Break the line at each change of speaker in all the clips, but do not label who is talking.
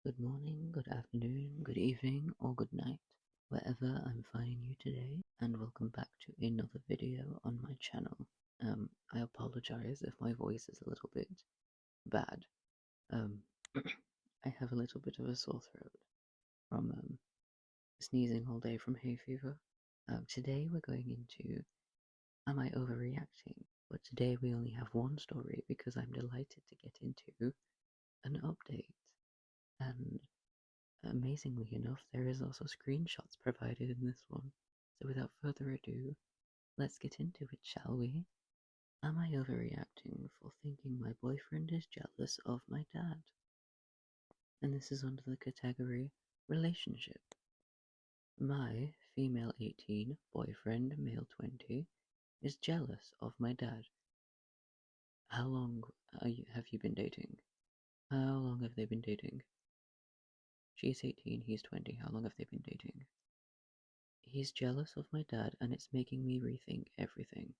Good morning, good afternoon, good evening, or good night, wherever I'm finding you today, and welcome back to another video on my channel. I apologize if my voice is a little bit bad. Um, I have a little bit of a sore throat from sneezing all day from hay fever. Today we're going into Am I Overreacting? But today we only have one story because I'm delighted to get into an update. And amazingly enough, there is also screenshots provided in this one. So without further ado, let's get into it, shall we? Am I overreacting for thinking my boyfriend is jealous of my dad? And this is under the category relationship. My female 18 boyfriend, male 20, is jealous of my dad. How long have you been dating? How long have they been dating? She's 18, he's 20. How long have they been dating? He's jealous of my dad, and it's making me rethink everything.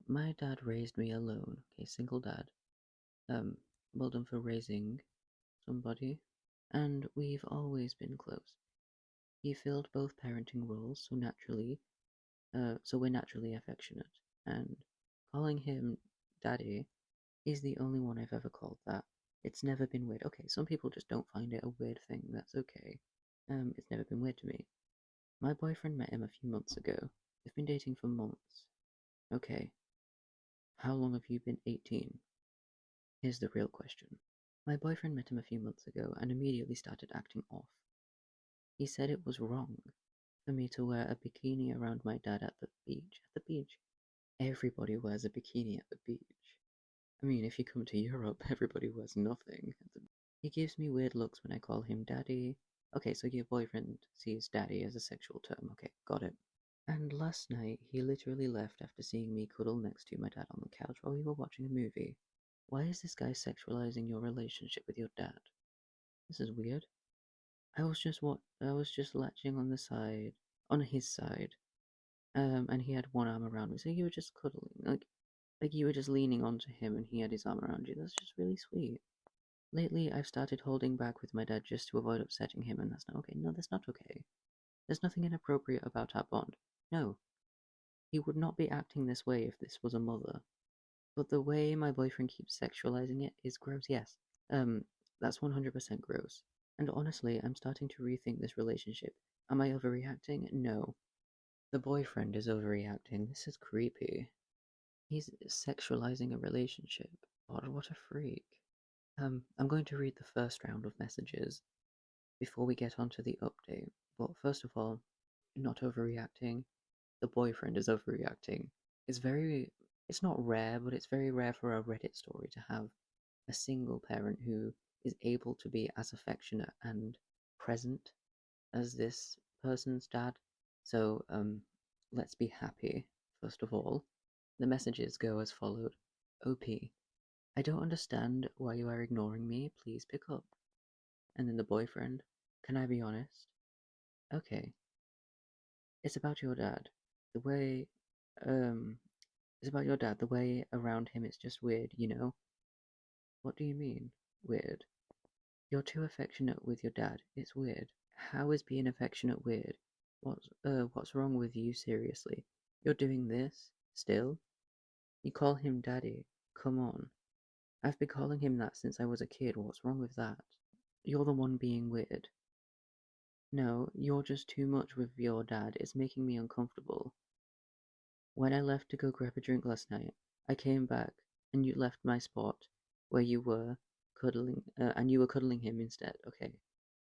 My dad raised me alone. Okay, single dad. Well done for raising somebody. And we've always been close. He filled both parenting roles, so we're naturally affectionate. And calling him daddy is the only one I've ever called that. It's never been weird. Okay, some people just don't find it a weird thing. That's okay. It's never been weird to me. My boyfriend met him a few months ago. They've been dating for months. Okay, how long have you been 18? Here's the real question. My boyfriend met him a few months ago and immediately started acting off. He said it was wrong for me to wear a bikini around my dad at the beach. At the beach? Everybody wears a bikini at the beach. I mean, if you come to Europe, everybody wears nothing. He gives me weird looks when I call him daddy. Okay, so your boyfriend sees daddy as a sexual term. Okay, got it. And last night, he literally left after seeing me cuddle next to my dad on the couch while we were watching a movie. Why is this guy sexualizing your relationship with your dad? This is weird. I was just latching on on his side, and he had one arm around me, so you were just cuddling, like you were just leaning onto him, and he had his arm around you. That's just really sweet. Lately, I've started holding back with my dad just to avoid upsetting him, and that's not okay. No, that's not okay. There's nothing inappropriate about our bond. No, he would not be acting this way if this was a mother. But the way my boyfriend keeps sexualizing it is gross, yes. Um, that's 100% gross. And honestly, I'm starting to rethink this relationship. Am I overreacting? No. The boyfriend is overreacting. This is creepy. He's sexualizing a relationship. God, what a freak. I'm going to read the first round of messages before we get onto the update. But first of all, not overreacting. The boyfriend is overreacting. It's very, it's not rare, but it's very rare for a Reddit story to have a single parent who is able to be as affectionate and present as this person's dad. So, let's be happy, first of all. The messages go as followed. OP, I don't understand why you are ignoring me. Please pick up. And then the boyfriend, can I be honest? Okay. It's about your dad. The way, um, it's about your dad. The way around him is just weird, you know? What do you mean, weird? You're too affectionate with your dad. It's weird. How is being affectionate weird? What's wrong with you, seriously? You're doing this? Still? You call him daddy. Come on. I've been calling him that since I was a kid. What's wrong with that? You're the one being weird. No, you're just too much with your dad. It's making me uncomfortable. When I left to go grab a drink last night, I came back and you left my spot where you were and you were cuddling him instead. Okay.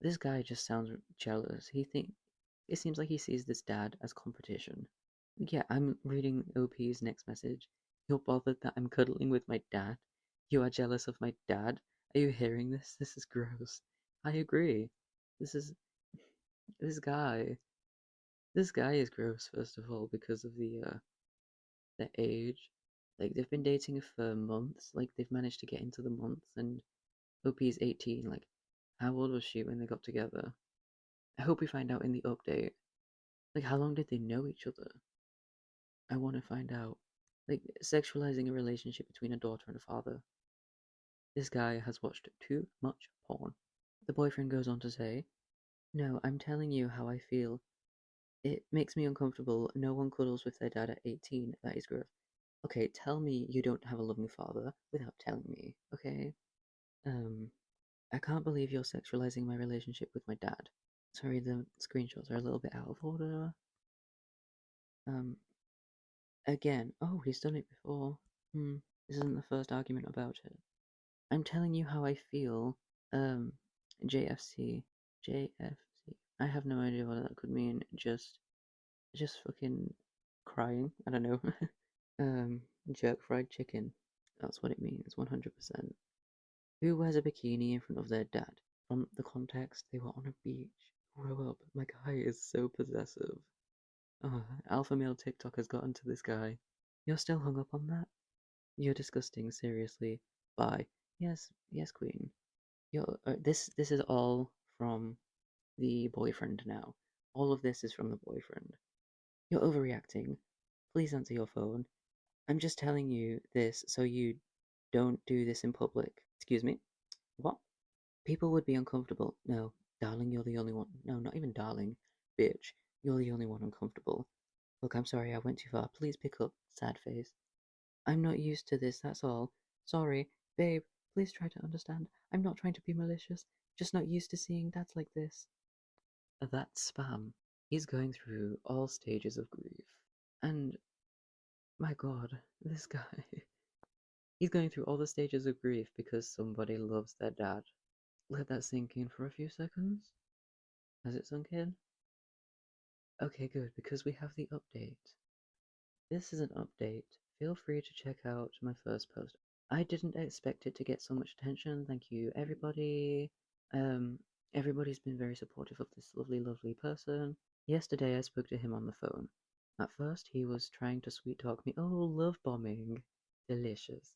This guy just sounds jealous. It seems like he sees this dad as competition. Yeah, I'm reading OP's next message. You're bothered that I'm cuddling with my dad? You are jealous of my dad? Are you hearing this? This is gross. I agree. This is this guy. This guy is gross, first of all, because of the age. Like they've been dating for months. Like they've managed to get into the months, and OP's 18. Like, how old was she when they got together? I hope we find out in the update. Like, how long did they know each other? I want to find out. Like, sexualizing a relationship between a daughter and a father. This guy has watched too much porn. The boyfriend goes on to say, "No, I'm telling you how I feel. It makes me uncomfortable. No one cuddles with their dad at 18. That is gross." Okay, tell me you don't have a loving father without telling me, okay? Um, I can't believe you're sexualizing my relationship with my dad. Sorry, the screenshots are a little bit out of order. Um, again, oh, he's done it before. This isn't the first argument about it. I'm telling you how I feel. Um, JFC, JFC. I have no idea what that could mean. Just fucking crying. I don't know. Jerk fried chicken. That's what it means, 100%. Who wears a bikini in front of their dad? From the context, they were on a beach. Grow up. My guy is so possessive. Alpha male TikTok has gotten to this guy. You're still hung up on that? You're disgusting, seriously. Bye. Yes, yes, queen. This is all from the boyfriend now. All of this is from the boyfriend. You're overreacting. Please answer your phone. I'm just telling you this so you don't do this in public. Excuse me? What? People would be uncomfortable. No, darling, you're the only one. No, not even darling. Bitch, you're the only one uncomfortable. Look, I'm sorry, I went too far. Please pick up, sad face. I'm not used to this, that's all. Sorry, babe, please try to understand. I'm not trying to be malicious, just not used to seeing dads like this. That's spam. He's going through all stages of grief. And, my god, this guy. He's going through all the stages of grief because somebody loves their dad. Let that sink in for a few seconds. Has it sunk in? Okay, good, because we have the update. This is an update. Feel free to check out my first post. I didn't expect it to get so much attention. Thank you, everybody. Um, everybody's been very supportive of this lovely, lovely person. Yesterday, I spoke to him on the phone. At first, he was trying to sweet talk me. Oh, love bombing. Delicious.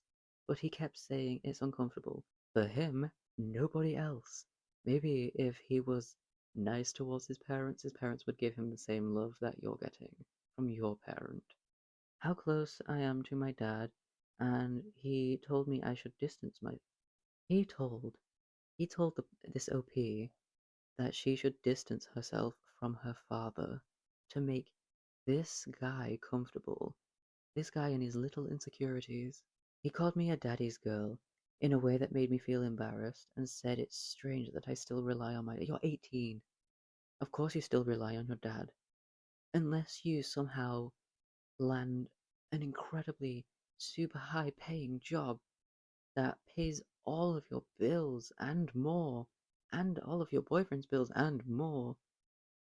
But he kept saying it's uncomfortable. For him, nobody else. Maybe if he was nice towards his parents would give him the same love that you're getting from your parent. How close I am to my dad, and he told me I should distance my. He told this OP that she should distance herself from her father to make this guy comfortable. This guy and his little insecurities. He called me a daddy's girl in a way that made me feel embarrassed and said it's strange that I still rely on my. You're 18. Of course you still rely on your dad. Unless you somehow land an incredibly super high paying job that pays all of your bills and more, and all of your boyfriend's bills and more,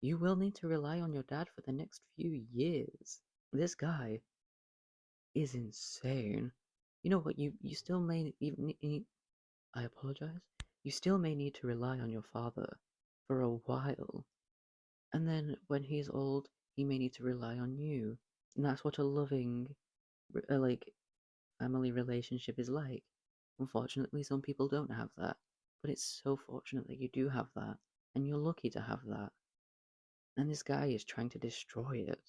you will need to rely on your dad for the next few years. This guy is insane. You know what? You still may even. I apologize. You still may need to rely on your father for a while, and then when he's old, he may need to rely on you. And that's what a loving, like, family relationship is like. Unfortunately, some people don't have that, but it's so fortunate that you do have that, and you're lucky to have that. And this guy is trying to destroy it.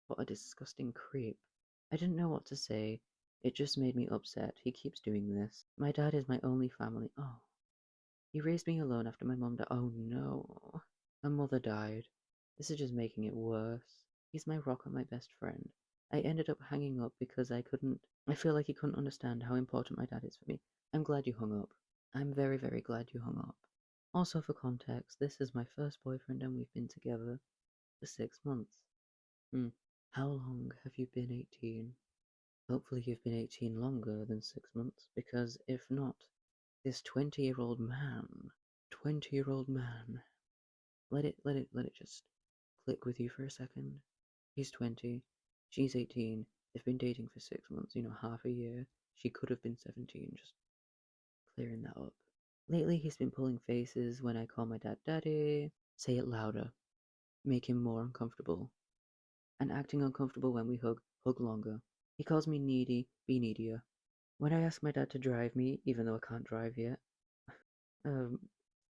What a disgusting creep. I didn't know what to say. It just made me upset. He keeps doing this. My dad is my only family. Oh. He raised me alone after my mom died. Oh no. My mother died. This is just making it worse. He's my rock and my best friend. I ended up hanging up because I feel like he couldn't understand how important my dad is for me. I'm glad you hung up. I'm very, very glad you hung up. Also, for context, this is my first boyfriend and we've been together for 6 months. How long have you been 18? Hopefully you've been 18 longer than 6 months, because if not, this 20-year-old man, 20-year-old man, let it just click with you for a second. He's 20, she's 18, they've been dating for 6 months, half a year. She could have been 17, just clearing that up. Lately, he's been pulling faces when I call my dad daddy, say it louder, make him more uncomfortable, and acting uncomfortable when we hug longer. He calls me needy, be needier. When I ask my dad to drive me, even though I can't drive yet, um,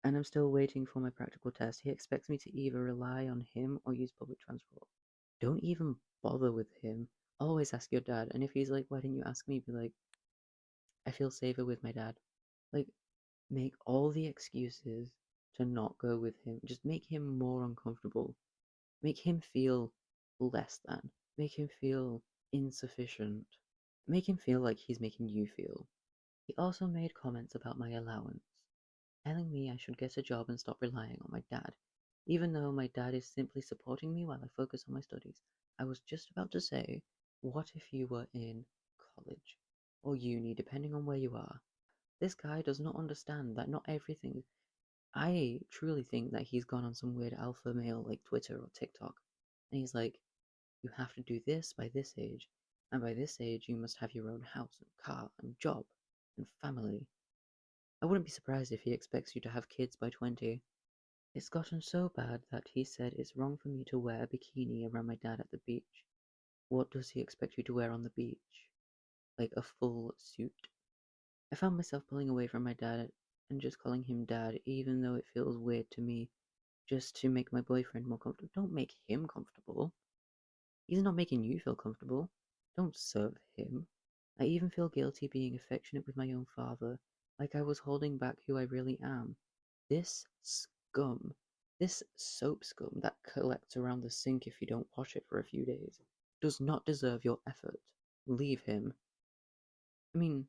and I'm still waiting for my practical test, he expects me to either rely on him or use public transport. Don't even bother with him. Always ask your dad, and if he's like, why didn't you ask me? Be like, I feel safer with my dad. Like, make all the excuses to not go with him. Just make him more uncomfortable. Make him feel less than. Make him feel insufficient. Make him feel like he's making you feel. He also made comments about my allowance, telling me I should get a job and stop relying on my dad, even though my dad is simply supporting me while I focus on my studies. I was just about to say, what if you were in college or uni, depending on where you are? This guy does not understand that not everything. I truly think that he's gone on some weird alpha male like Twitter or TikTok, and he's like, you have to do this by this age, and by this age you must have your own house and car and job and family. I wouldn't be surprised if he expects you to have kids by 20. It's gotten so bad that he said it's wrong for me to wear a bikini around my dad at the beach. What does he expect you to wear on the beach? Like a full suit? I found myself pulling away from my dad and just calling him dad, even though it feels weird to me, just to make my boyfriend more comfortable. Don't make him comfortable. He's not making you feel comfortable. Don't serve him. I even feel guilty being affectionate with my own father, like I was holding back who I really am. This scum, this soap scum that collects around the sink if you don't wash it for a few days, does not deserve your effort. Leave him. I mean,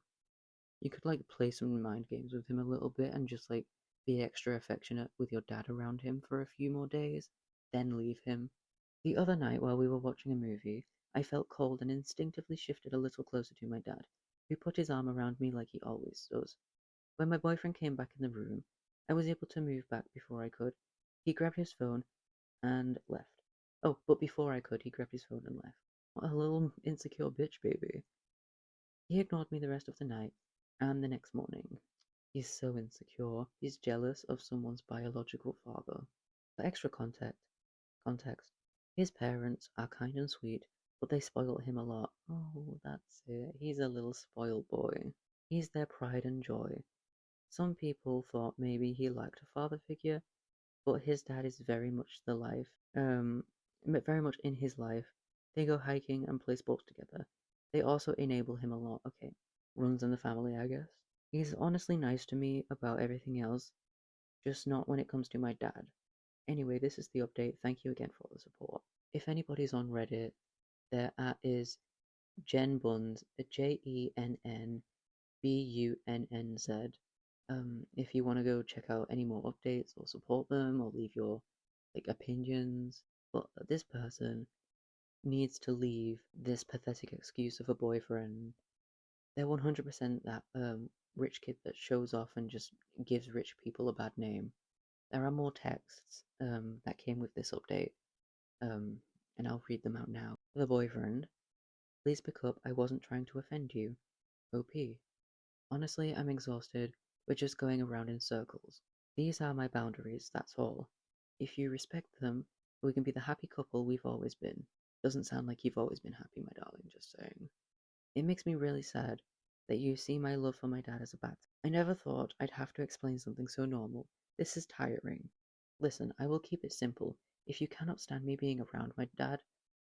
you could like play some mind games with him a little bit and just like be extra affectionate with your dad around him for a few more days, then leave him. The other night, while we were watching a movie, I felt cold and instinctively shifted a little closer to my dad, who put his arm around me like he always does. When my boyfriend came back in the room, I was able to move back before I could. He grabbed his phone and left. Oh, but before I could, he grabbed his phone and left. What a little insecure bitch, baby. He ignored me the rest of the night and the next morning. He's so insecure. He's jealous of someone's biological father. For extra context, his parents are kind and sweet, but they spoil him a lot. Oh, that's it. He's a little spoiled boy. He's their pride and joy. Some people thought maybe he lacked a father figure, but his dad is very much the life. Very much in his life. They go hiking and play sports together. They also enable him a lot. Okay, runs in the family, I guess. He's honestly nice to me about everything else, just not when it comes to my dad. Anyway, this is the update. Thank you again for all the support. If anybody's on Reddit, their at is Jen Buns, JENNBUNNZ. If you want to go check out any more updates or support them or leave your like opinions, but this person needs to leave this pathetic excuse of a boyfriend. They're 100% that rich kid that shows off and just gives rich people a bad name. There are more texts that came with this update, and I'll read them out now. The boyfriend, please pick up. I wasn't trying to offend you. OP. Honestly, I'm exhausted. We're just going around in circles. These are my boundaries, that's all. If you respect them, we can be the happy couple we've always been. Doesn't sound like you've always been happy, my darling, just saying. It makes me really sad that you see my love for my dad as a bad thing. I never thought I'd have to explain something so normal. This is tiring. Listen, I will keep it simple. If you cannot stand me being around my dad,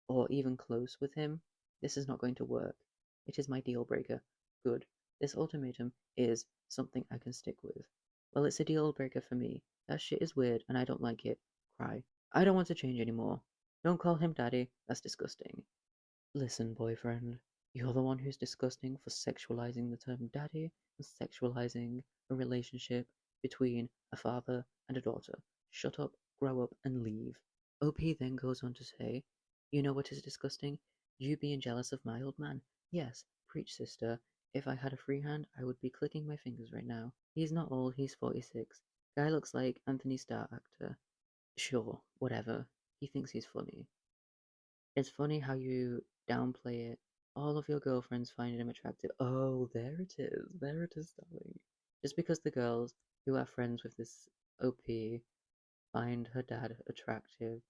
or even close with him, this is not going to work. It is my deal breaker. Good. This ultimatum is something I can stick with. Well, it's a deal breaker for me. That shit is weird and I don't like it. Cry. I don't want to change anymore. Don't call him daddy. That's disgusting. Listen, boyfriend. You're the one who's disgusting for sexualizing the term daddy and sexualizing a relationship between a father and a daughter. Shut up, grow up, and leave. OP then goes on to say, you know what is disgusting? You being jealous of my old man. Yes, preach, sister. If I had a free hand, I would be clicking my fingers right now. He's not old, he's 46. Guy looks like Anthony Starr actor. Sure, whatever. He thinks he's funny. It's funny how you downplay it. All of your girlfriends find him attractive. Oh, there it is. There it is, darling. Just because the girls who are friends with this OP find her dad attractive,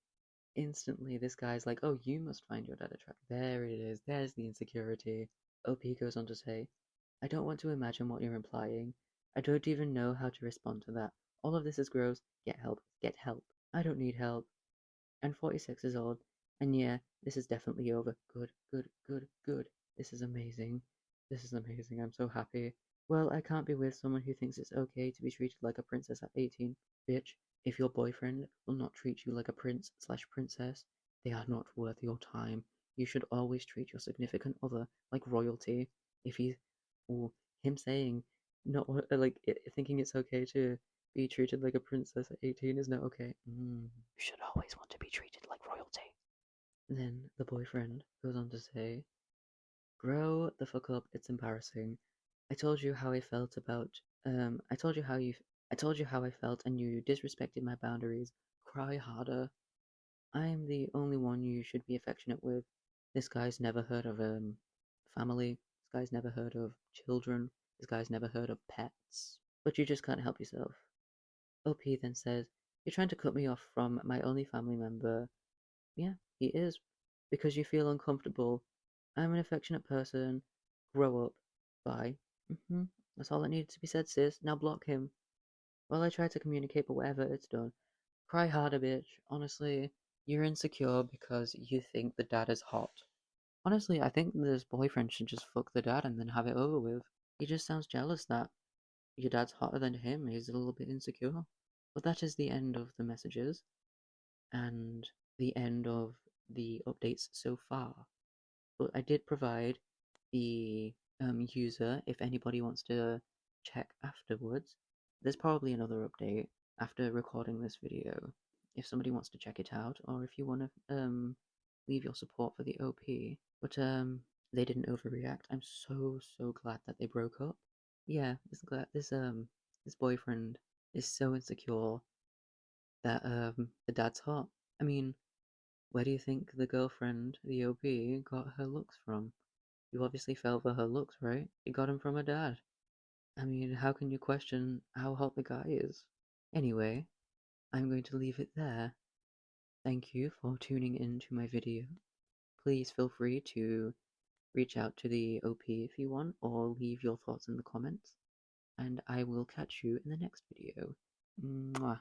instantly this guy's like, oh, you must find your dad attractive. There it is. There's the insecurity. OP goes on to say, I don't want to imagine what you're implying. I don't even know how to respond to that. All of this is gross. Get help. Get help. I don't need help. And 46 is old. And yeah, this is definitely over. Good, good, good, good. This is amazing. This is amazing. I'm so happy. Well, I can't be with someone who thinks it's okay to be treated like a princess at 18. Bitch, if your boyfriend will not treat you like a prince slash princess, they are not worth your time. You should always treat your significant other like royalty. If he, or him saying, not like thinking it's okay to be treated like a princess at 18 is not okay. You should always want to be treated like royalty. Then the boyfriend goes on to say, grow the fuck up, it's embarrassing. I told you how I felt about I told you I told you how I felt and you disrespected my boundaries. Cry harder. I am the only one you should be affectionate with. This guy's never heard of family. This guy's never heard of children. This guy's never heard of pets. But you just can't help yourself. OP then says, you're trying to cut me off from my only family member. Yeah, he is. Because you feel uncomfortable. I'm an affectionate person. Grow up. Bye. That's all that needed to be said, sis. Now block him. Well, I tried to communicate, but whatever, it's done. Cry harder, bitch. Honestly, you're insecure because you think the dad is hot. Honestly, I think this boyfriend should just fuck the dad and then have it over with. He just sounds jealous that your dad's hotter than him. He's a little bit insecure. But that is the end of the messages and the end of the updates so far. But I did provide the user if anybody wants to check afterwards. There's probably another update after recording this video if somebody wants to check it out, or if you want to leave your support for the OP. But they didn't overreact. I'm so glad that they broke up. Yeah, this boyfriend is so insecure that the dad's hot. I mean, where do you think the girlfriend, the OP, got her looks from? You obviously fell for her looks, right? You got him from her dad. I mean, how can you question how hot the guy is? Anyway, I'm going to leave it there. Thank you for tuning in to my video. Please feel free to reach out to the OP if you want, or leave your thoughts in the comments. And I will catch you in the next video. Mwah.